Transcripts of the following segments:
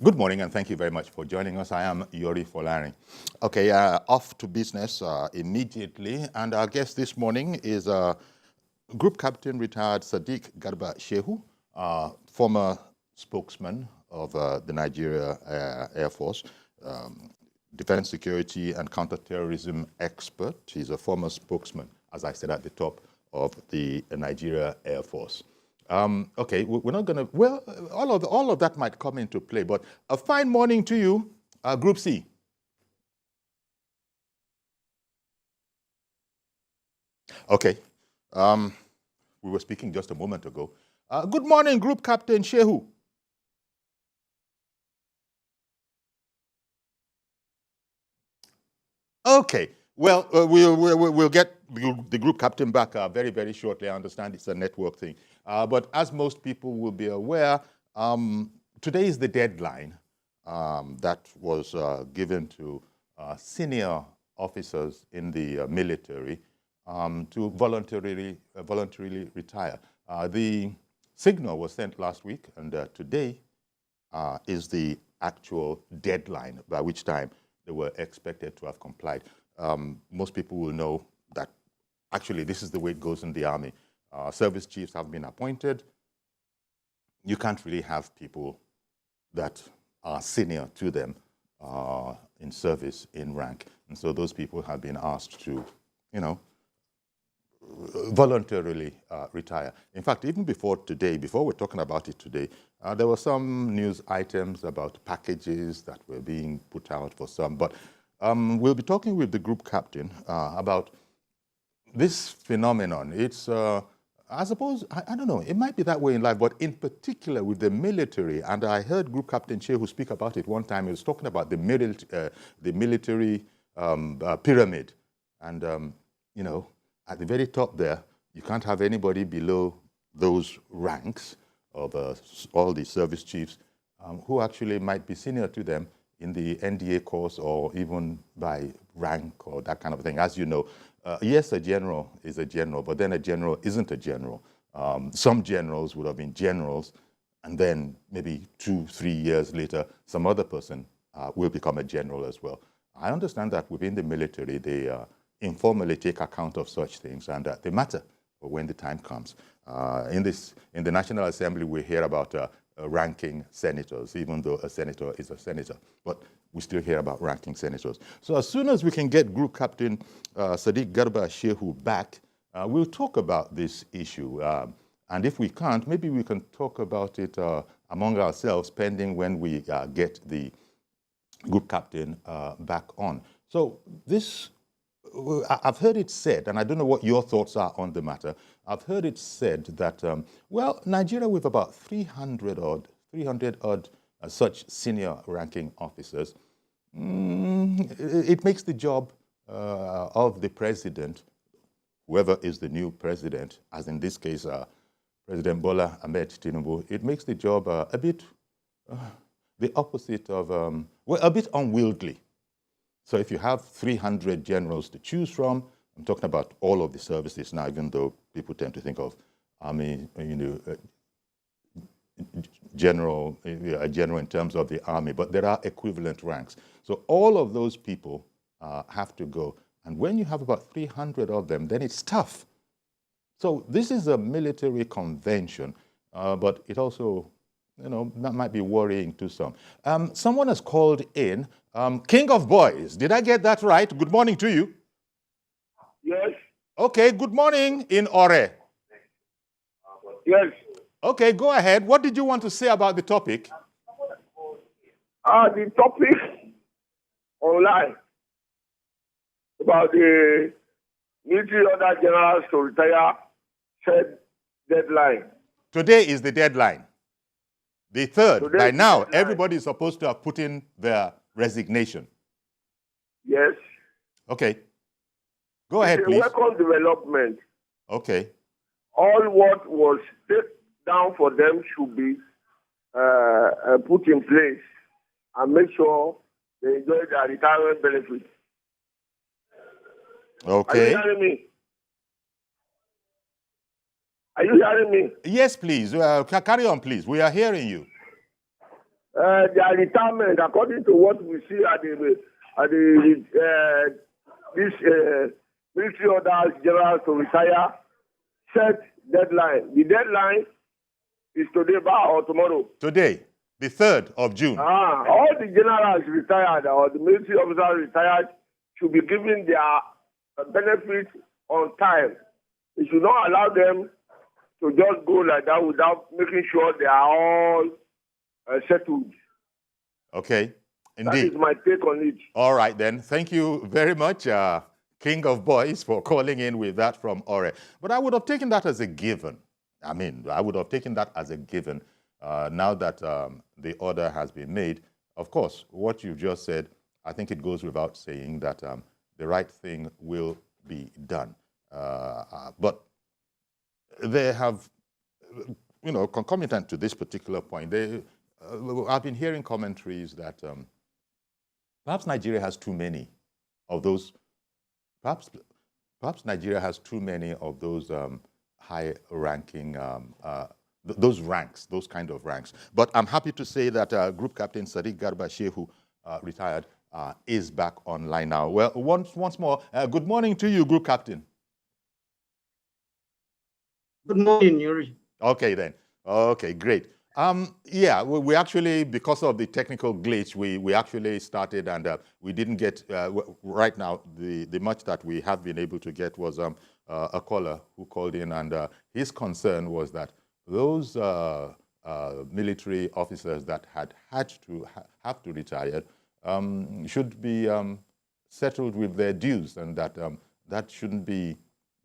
Good morning, and thank you very much for joining us. I am Yori Folari. Okay, off to business immediately, and our guest this morning is Group Captain retired Sadiq Garba Shehu, former spokesman of the Nigeria Air Force, defense security and counterterrorism expert. He's a former spokesman, as I said at the top, of the Nigeria Air Force. Okay, we're not going to, well, all of that might come into play, but a fine morning to you, Group C. Okay, we were speaking just a moment ago. Good morning, Group Captain Shehu. Okay, well, we'll get the group captain back very, very shortly. I understand it's a network thing. But as most people will be aware, today is the deadline that was given to senior officers in the military to voluntarily retire. The signal was sent last week, and today is the actual deadline by which time they were expected to have complied. Most people will know that actually this is the way it goes in the Army. Service chiefs have been appointed. You can't really have people that are senior to them in service, in rank. And so those people have been asked to, voluntarily retire. In fact, even before today, before we're talking about it today, there were some news items about packages that were being put out for some. But we'll be talking with the group captain about this phenomenon. It's, I suppose, I don't know, it might be that way in life, but in particular with the military, and I heard Group Captain Shehu speak about it one time. He was talking about the military pyramid. And, at the very top there, you can't have anybody below those ranks of all the service chiefs who actually might be senior to them in the NDA course or even by rank or that kind of thing. As you know, yes, a general is a general, but then a general isn't a general. Some generals would have been generals, and then maybe 2-3 years later, some other person will become a general as well. I understand that within the military, they informally take account of such things, and they matter when the time comes. In the National Assembly, we hear about ranking senators, even though a senator is a senator. But we still hear about ranking senators. So as soon as we can get Group Captain Sadiq Garba Shehu back, we'll talk about this issue. And if we can't, maybe we can talk about it among ourselves, pending when we get the Group Captain back on. So this, I've heard it said, and I don't know what your thoughts are on the matter, I've heard it said that, well, Nigeria with about 300 odd such senior ranking officers, it makes the job of the president, whoever is the new president, as in this case, President Bola Tinubu, it makes the job a bit the opposite of, well, a bit unwieldy. So if you have 300 generals to choose from, I'm talking about all of the services now, even though people tend to think of Army, general, a general in terms of the Army, but there are equivalent ranks. So all of those people have to go. And when you have about 300 of them, then it's tough. So this is a military convention, but it also, that might be worrying to some. Someone has called in, King of Boys. Did I get that right? Good morning to you. Yes. Okay, good morning in Ore. Yes. Okay, go ahead. What did you want to say about the topic? The topic online about the military order generals to retire said deadline. Today is the deadline. The 3rd. Today By now, deadline. everybody is supposed to have put in their resignation. Yes. Okay. Go ahead, it's a please. welcome development. Okay. All what was set down for them should be put in place and make sure they enjoy their retirement benefits. Okay. Are you hearing me? Are you hearing me? Yes, please. Carry on, please. We are hearing you. their retirement, according to what we see at this military orders general to retire, set deadline. The deadline is today or tomorrow. Today, the 3rd of June. All the generals retired or the military officers retired should be given their benefits on time. We should not allow them to just go like that without making sure they are all settled. Okay, indeed. That is my take on it. All right, then. Thank you very much, King of Boys, for calling in with that from Ore. But I would have taken that as a given. I mean, I would have taken that as a given now that the order has been made. Of course, what you've just said, I think it goes without saying that the right thing will be done. But they have, concomitant to this particular point, I've been hearing commentaries that perhaps Nigeria has too many of those, perhaps Nigeria has too many of those high-ranking, those ranks, those kind of ranks. But I'm happy to say that Group Captain Sadiq Garba Shehu, retired, is back online now. Well, once more, good morning to you, Group Captain. Good morning, Yuri. Okay, then. Okay, great. Yeah, we actually, because of the technical glitch, we actually started and we didn't get, right now, the much that we have been able to get was a caller who called in, and his concern was that those military officers that have to retire should be settled with their dues, and that that shouldn't be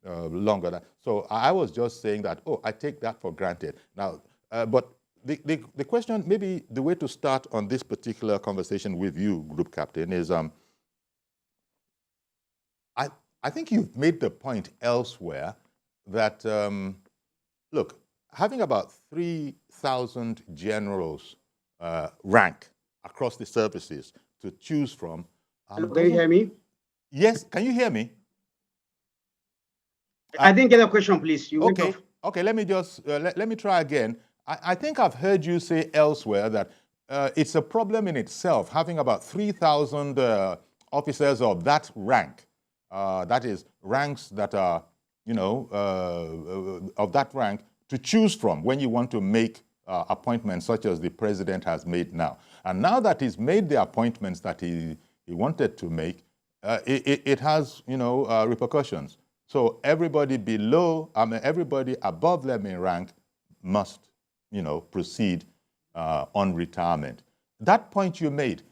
longer. So I was just saying that, I take that for granted. Now, but the question, maybe the way to start on this particular conversation with you, Group Captain, is I think you've made the point elsewhere that, look, having about 3,000 generals rank across the services to choose from. Can you hear me? Yes, can you hear me? I didn't get a question, please. You okay, okay. Let me just let me try again. I think I've heard you say elsewhere that it's a problem in itself having about 3,000 officers of that rank. That is ranks that are, of that rank to choose from when you want to make appointments such as the president has made now. And now that he's made the appointments that he wanted to make, it has, repercussions. So everybody below, everybody above them in rank must, proceed on retirement. That point you made,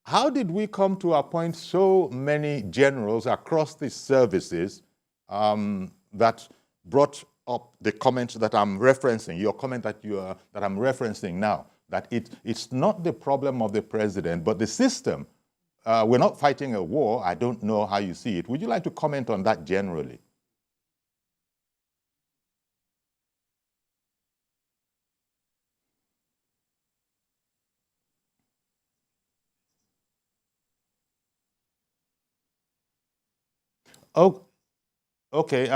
how did we come to appoint so many generals across the services that brought up the comment that I'm referencing, your comment that that I'm referencing now, that it's not the problem of the president, but the system. We're not fighting a war. I don't know how you see it. Would you like to comment on that generally? Oh, okay.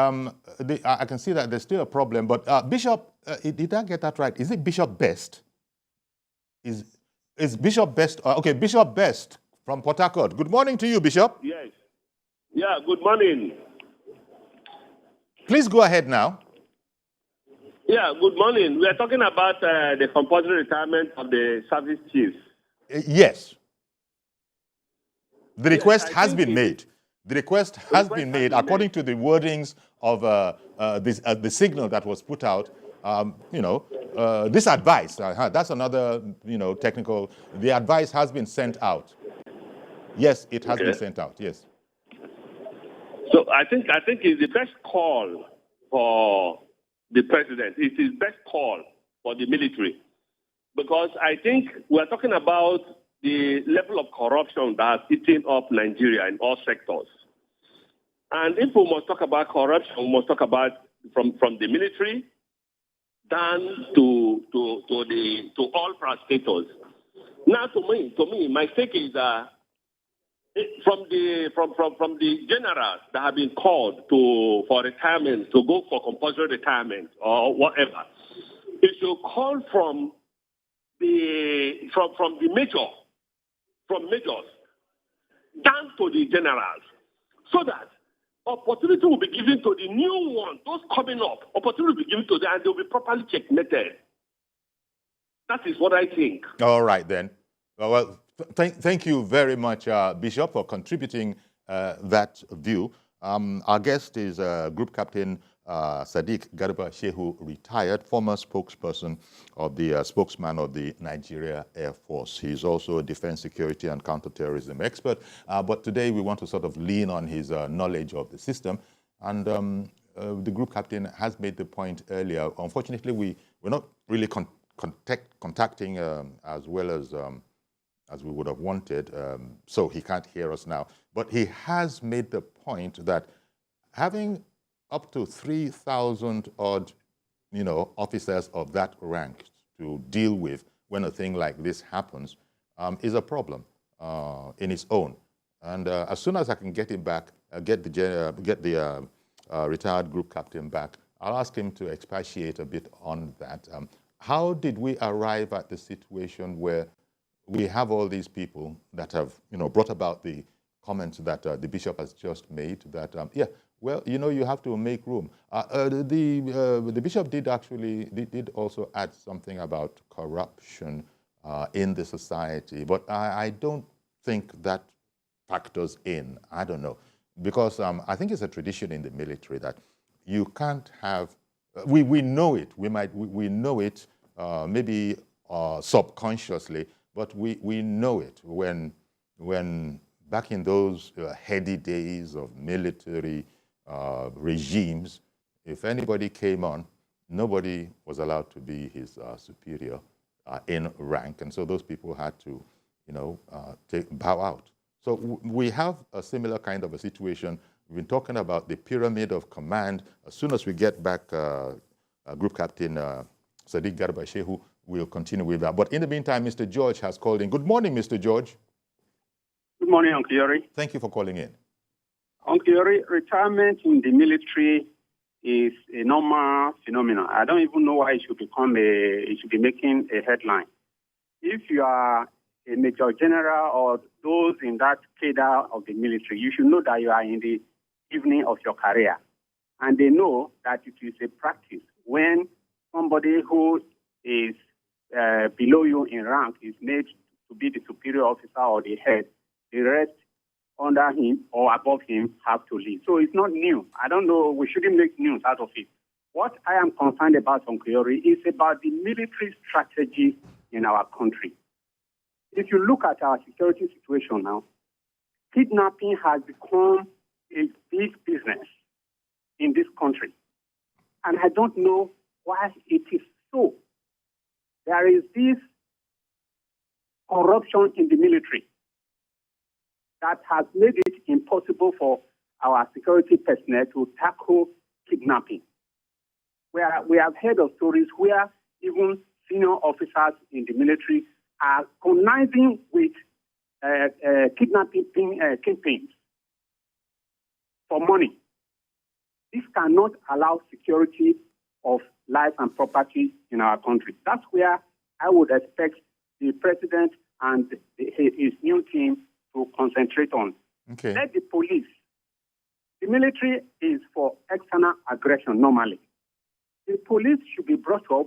I can see that there's still a problem, but Bishop, did I get that right? Is it Bishop Best? Is Bishop Best? Okay, Bishop Best from Port Harcourt. Good morning to you, Bishop. Yes. Yeah, good morning. Please go ahead now. Yeah, good morning. We are talking about the compulsory retirement of the service chiefs. Yes. The request has been made. The request has been made according to the wordings of the signal that was put out. This advice, that's another, technical. The advice has been sent out. Yes, it has been sent out. Yes. So I think it's the best call for the president. It's his best call for the military, because I think we're talking about the level of corruption that's eating up Nigeria in all sectors. And if we must talk about corruption, we must talk about from the military down to all prosecutors. Now, to me, my take is that from the generals that have been called for retirement, to go for compulsory retirement or whatever, it should call from from the majors down to the generals, so that opportunity will be given to the new ones, those coming up. Opportunity will be given to them, and they will be properly checkmated. That is what I think. All right, then. Well, thank you very much, Bishop, for contributing that view. Our guest is Group Captain Sadiq Garba Shehu, retired, former spokesperson of the spokesman of the Nigeria Air Force. He's also a defense security and counterterrorism expert. But today we want to sort of lean on his knowledge of the system. And the group captain has made the point earlier. Unfortunately, we're not really contacting as well as we would have wanted, so he can't hear us now. But he has made the point that having up to 3,000 odd, officers of that rank to deal with when a thing like this happens is a problem in its own. And as soon as I can get him back, get the retired group captain back, I'll ask him to expatiate a bit on that. How did we arrive at the situation where we have all these people that have, brought about the comments that the bishop has just made? That you have to make room. The bishop did also add something about corruption in the society, but I don't think that factors in. I don't know, because I think it's a tradition in the military that you can't have. We know it. We know it maybe subconsciously, but we know it when back in those heady days of military regimes, if anybody came on, nobody was allowed to be his superior in rank, and so those people had to, bow out. So we have a similar kind of a situation. We've been talking about the pyramid of command. As soon as we get back, Group Captain Sadiq Garba Shehu, we'll continue with that. But in the meantime, Mr. George has called in. Good morning, Mr. George. Good morning, Uncle Yori. Thank you for calling in. Uncle Yori, retirement in the military is a normal phenomenon. I don't even know why it should be making a headline. If you are a major general or those in that cadre of the military, you should know that you are in the evening of your career. And they know that it is a practice when somebody who is below you in rank is made to be the superior officer or the head, the rest under him or above him have to leave. So it's not new. I don't know. We shouldn't make news out of it. What I am concerned about, Uncle Yori, is about the military strategy in our country. If you look at our security situation now, kidnapping has become a big business in this country. And I don't know why it is so. There is this corruption in the military that has made it impossible for our security personnel to tackle kidnapping. We have heard of stories where even senior officers in the military are conniving with kidnapping kingpins for money. This cannot allow security of life and property in our country. That's where I would expect the president and his new team to concentrate on. Okay. Let the police. The military is for external aggression normally. The police should be brought up,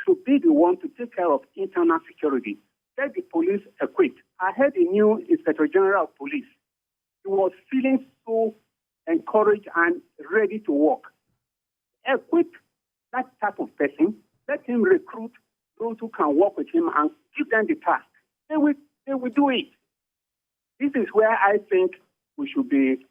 should be the one to take care of internal security. Let the police equipped. I heard a new Inspector General of Police. He was feeling so encouraged and ready to work. Equip that type of person. Let him recruit those who can work with him and give them the task. They will do it. This is where I think we should be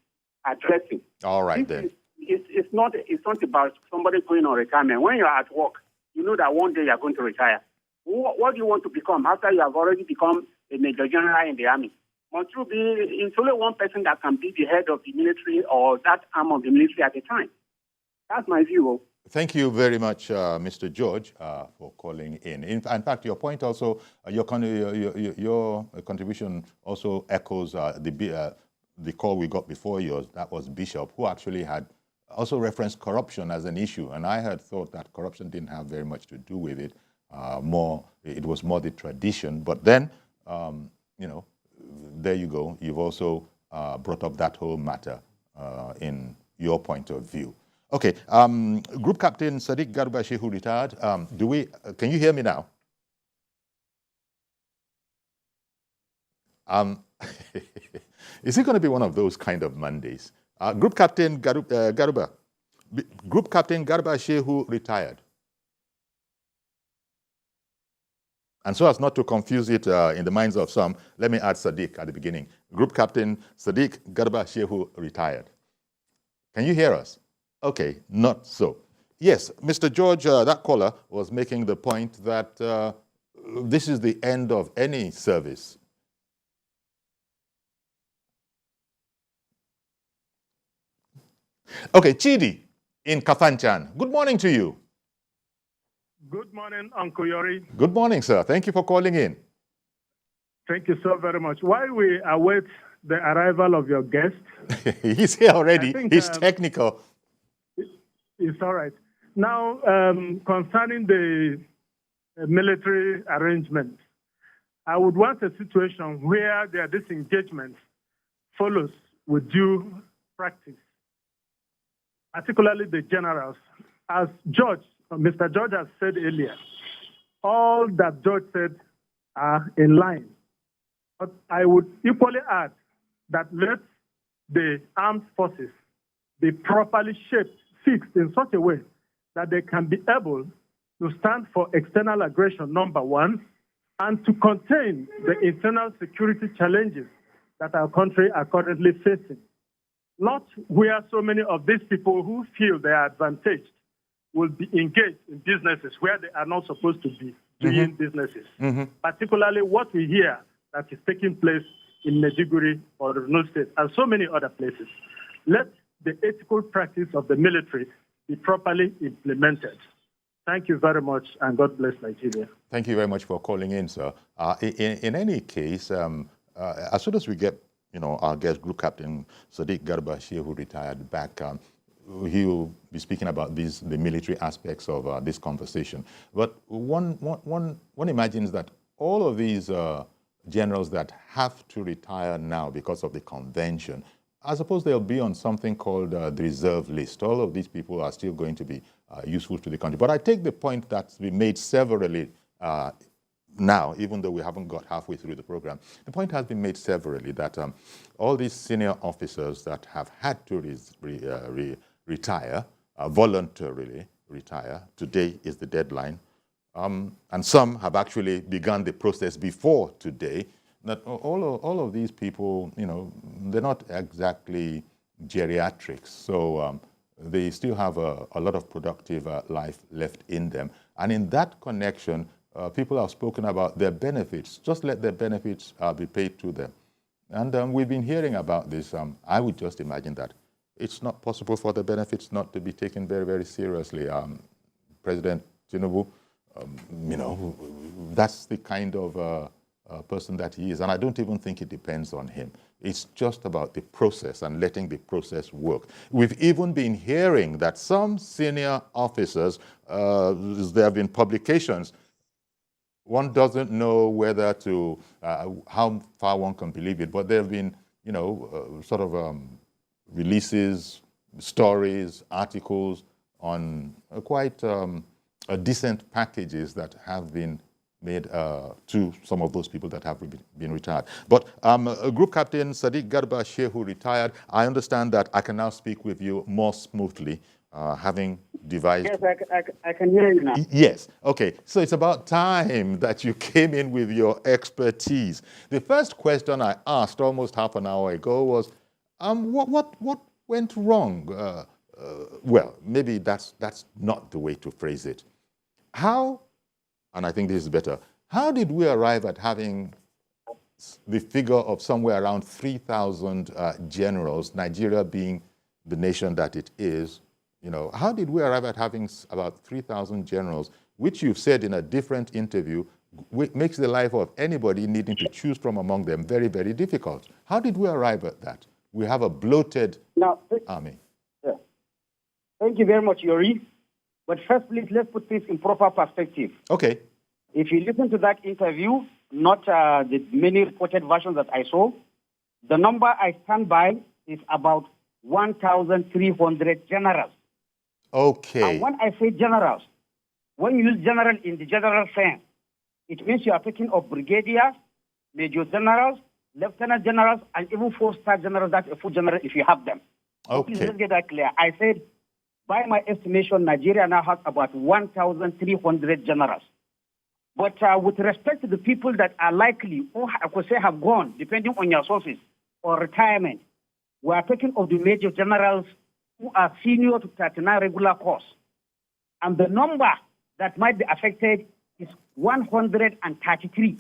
addressing. All right, then. It's not about somebody going on retirement. When you're at work, you know that one day you're going to retire. What do you want to become after you have already become a major general in the army? It's only one person that can be the head of the military or that arm of the military at a time. That's my view. Thank you very much, Mr. George, for calling in. In fact, your point also, your contribution also echoes the call we got before yours. That was Bishop, who actually had also referenced corruption as an issue. And I had thought that corruption didn't have very much to do with it. it was more the tradition. But then, there you go. You've also brought up that whole matter in your point of view. Okay, Group Captain Sadiq Garba Shehu retired. Can you hear me now? Is it going to be one of those kind of Mondays? Group Captain Garba Shehu retired. And so as not to confuse it in the minds of some, let me add Sadiq at the beginning. Group Captain Sadiq Garba Shehu retired. Can you hear us? Okay, not so. Yes, Mr. George, that caller was making the point that this is the end of any service. Okay, Chidi in Kafanchan. Good morning to you. Good morning, Uncle Yori. Good morning, sir. Thank you for calling in. Thank you so very much. While we await the arrival of your guest... He's here already. He's technical. It's all right. Now, concerning the military arrangements, I would want a situation where their disengagement follows with due practice, particularly the generals. As Mr. George has said earlier, all that George said are in line. But I would equally add that let the armed forces be properly shaped, fixed in such a way that they can be able to stand for external aggression, number one, and to contain the internal security challenges that our country are currently facing. Not where so many of these people who feel they are advantaged will be engaged in businesses where they are not supposed to be doing businesses. Particularly what we hear that is taking place in Maiduguri or Reno State and so many other places. Let the ethical practice of the military be properly implemented. Thank you very much, and God bless Nigeria. Thank you very much for calling in, sir. In any case, as soon as we get our guest, Group Captain Sadiq Garba Shehu, retired back, he'll be speaking about the military aspects of this conversation. But one imagines that all of these generals that have to retire now because of the convention, I suppose they'll be on something called the reserve list. All of these people are still going to be useful to the country. But I take the point that's been made severally now, even though we haven't got halfway through the program. The point has been made severally that all these senior officers that have had to retire, voluntarily retire, today is the deadline, and some have actually begun the process before today, that all of these people, they're not exactly geriatrics, so they still have a lot of productive life left in them. And in that connection, people have spoken about their benefits. Just let their benefits be paid to them. And we've been hearing about this. I would just imagine that it's not possible for the benefits not to be taken very, very seriously. President Tinubu, that's the kind of person that he is. And I don't even think it depends on him. It's just about the process and letting the process work. We've even been hearing that some senior officers, there have been publications, one doesn't know whether to, how far one can believe it, but there have been, releases, stories, articles on quite decent packages that have been made to some of those people that have been retired. But Group Captain Sadiq Garba Shehu retired. I understand that I can now speak with you more smoothly, having devised... Yes, I can hear you now. Yes. Okay. So it's about time that you came in with your expertise. The first question I asked almost half an hour ago was, what went wrong? Well, maybe that's not the way to phrase it. How, and I think this is better, how did we arrive at having the figure of somewhere around 3,000 generals, Nigeria being the nation that it is? How did we arrive at having about 3,000 generals, which you've said in a different interview, makes the life of anybody needing to choose from among them very, very difficult? How did we arrive at that? We have a bloated army. Yeah. Thank you very much, Yori. But first, please, let's put this in proper perspective. Okay. If you listen to that interview, not the many reported versions that I saw, the number I stand by is about 1,300 generals. Okay. And when I say generals, when you use general in the general sense, it means you are talking of brigadiers, major generals, lieutenant generals, and even four-star generals. That's a full general if you have them. Okay. Please let's get that clear. I said, by my estimation, Nigeria now has about 1,300 generals. But with respect to the people that are likely, or I could say have gone, depending on your sources, or retirement, we are talking of the major generals who are senior to 39 regular course. And the number that might be affected is 133.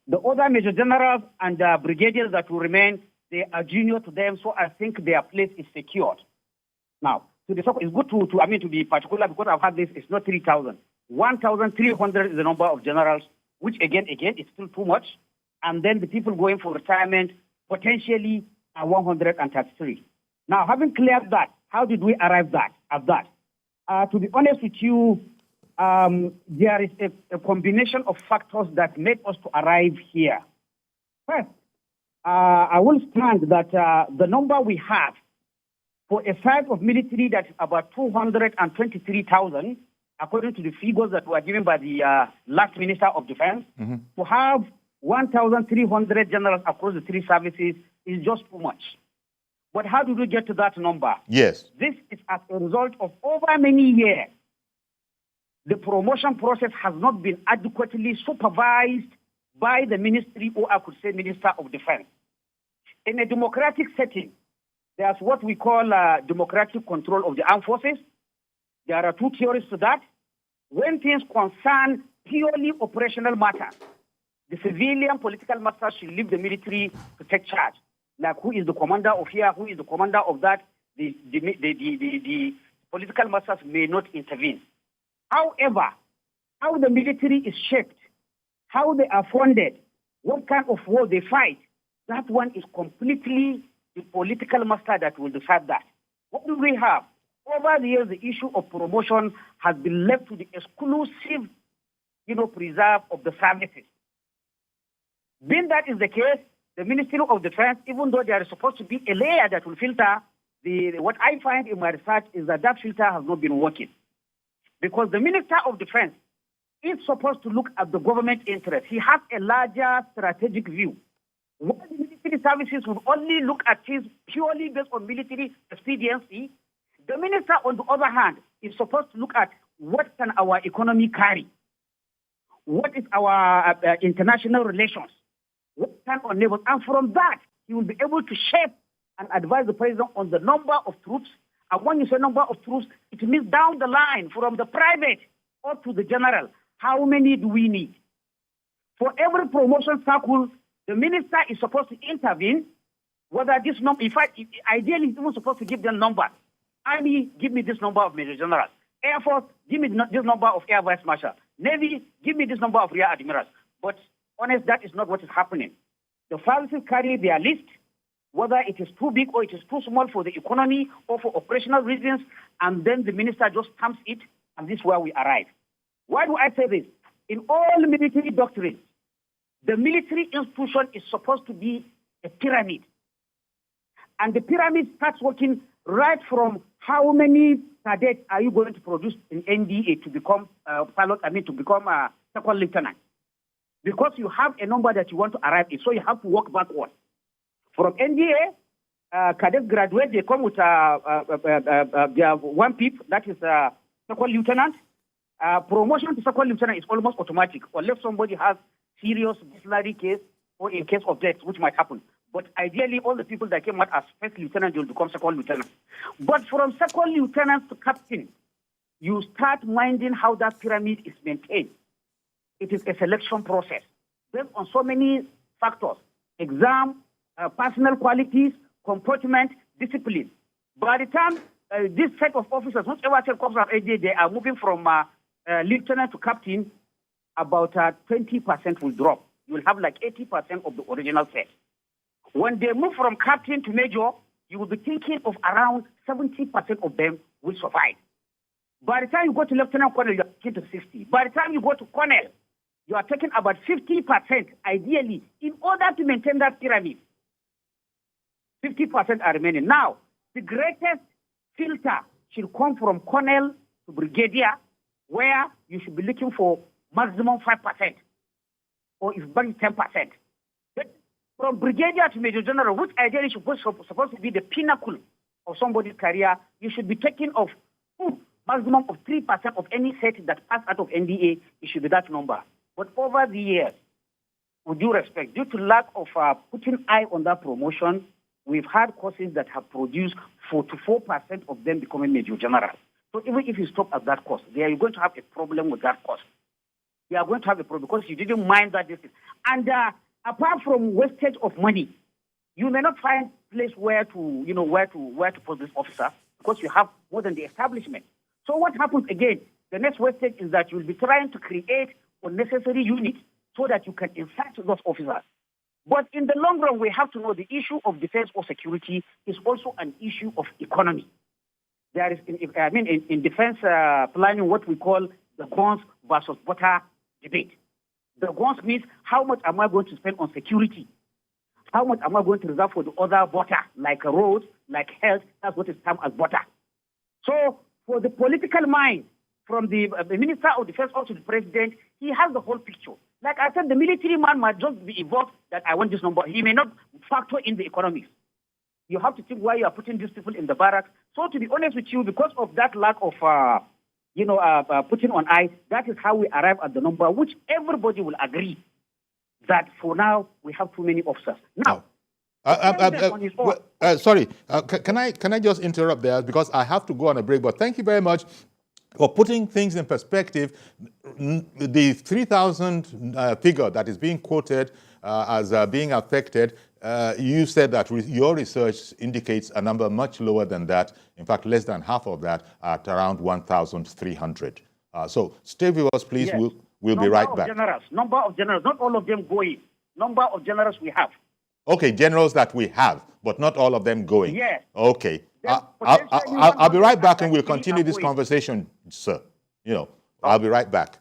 The other major generals and brigadiers that will remain, they are junior to them, so I think their place is secured. Now, it's good to be particular because I've had this, it's not 3,000. 1,300 is the number of generals, which again, is still too much. And then the people going for retirement potentially are 133. Now, having cleared that, how did we arrive at that? To be honest with you, there is a combination of factors that made us to arrive here. First, I will stand that the number we have for a size of military that is about 223,000, according to the figures that were given by the last Minister of Defense, to have 1,300 generals across the three services is just too much. But how did we get to that number? Yes. This is as a result of over many years. The promotion process has not been adequately supervised by the ministry, or I could say Minister of Defense. In a democratic setting, there's what we call democratic control of the armed forces. There are two theories to that. When things concern purely operational matters, the civilian political masters should leave the military to take charge. Like who is the commander of here, who is the commander of that, the political masters may not intervene. However, how the military is shaped, how they are funded, what kind of war they fight, that one is completely the political master that will decide that. What do we have? Over the years, the issue of promotion has been left to the exclusive, preserve of the services. Being that is the case, the Ministry of Defense, even though there is supposed to be a layer that will filter, what I find in my research is that filter has not been working. Because the Minister of Defense is supposed to look at the government interest. He has a larger strategic view. While the military services would only look at things purely based on military expediency, the minister, on the other hand, is supposed to look at what can our economy carry, what is our international relations, what kind of neighbors, and from that, he will be able to shape and advise the president on the number of troops. And when you say number of troops, it means down the line, from the private up to the general, how many do we need? For every promotion cycle, the minister is supposed to intervene, whether this number, in fact, ideally, he's even supposed to give them numbers. Army, give me this number of major generals. Air Force, give me this number of air vice marshal. Navy, give me this number of rear admirals. But honest, that is not what is happening. The services carry their list, whether it is too big or it is too small for the economy or for operational reasons, and then the minister just stamps it, and this is where we arrive. Why do I say this? In all military doctrines, the military institution is supposed to be a pyramid. And the pyramid starts working right from how many cadets are you going to produce in NDA to become a second lieutenant. Because you have a number that you want to arrive in, so you have to work backward. From NDA, cadets graduate, they come with their one PIP, that is second lieutenant. Promotion to second lieutenant is almost automatic, unless somebody has serious disciplinary case or in case of death, which might happen. But ideally, all the people that came out as first lieutenant will become second lieutenant. But from second lieutenant to captain, you start minding how that pyramid is maintained. It is a selection process based on so many factors: exam, personal qualities, comportment, discipline. By the time this set of officers, whatever set comes out AJ, they are moving from lieutenant to captain, about 20% will drop. You will have like 80% of the original set. When they move from captain to major, you will be thinking of around 70% of them will survive. By the time you go to lieutenant colonel, you are taking to 60. By the time you go to colonel, you are taking about 50%, ideally, in order to maintain that pyramid. 50% are remaining. Now, the greatest filter should come from colonel to brigadier, where you should be looking for maximum 5%, or if very 10%. But from brigadier to major general, which ideally should supposed to be the pinnacle of somebody's career, you should be taking of maximum of 3% of any set that passed out of NDA. It should be that number. But over the years, with due respect, due to lack of putting eye on that promotion, we've had courses that have produced 44% of them becoming major general. So even if you stop at that course, are going to have a problem with that course. You are going to have a problem because you didn't mind that distance. And apart from wastage of money, you may not find place where to post this officer because you have more than the establishment. So what happens again? The next wastage is that you'll be trying to create unnecessary units so that you can insert those officers. But in the long run, we have to know the issue of defense or security is also an issue of economy. There is, in defense planning, what we call the guns versus butter debate. The guns means how much am I going to spend on security? How much am I going to reserve for the other butter, like roads, like health? That's what is termed as butter. So for the political mind, from the Minister of Defense up to the President, he has the whole picture. Like I said, the military man might just be involved that I want this number. He may not factor in the economics. You have to think why you are putting these people in the barracks. So to be honest with you, because of that lack of, putting on eye, that is how we arrive at the number, which everybody will agree that for now we have too many officers. Now, sorry, can I just interrupt there because I have to go on a break? But thank you very much for putting things in perspective. The 3,000 figure that is being quoted as being affected, you said that your research indicates a number much lower than that. In fact, less than half of that at around 1,300. So stay with us, please. Yes. We'll be right back. Number of generals, not all of them going. Number of generals we have. Okay, generals that we have, but not all of them going. Yes. Okay. I'll be right back and we'll continue this conversation, sir. I'll be right back.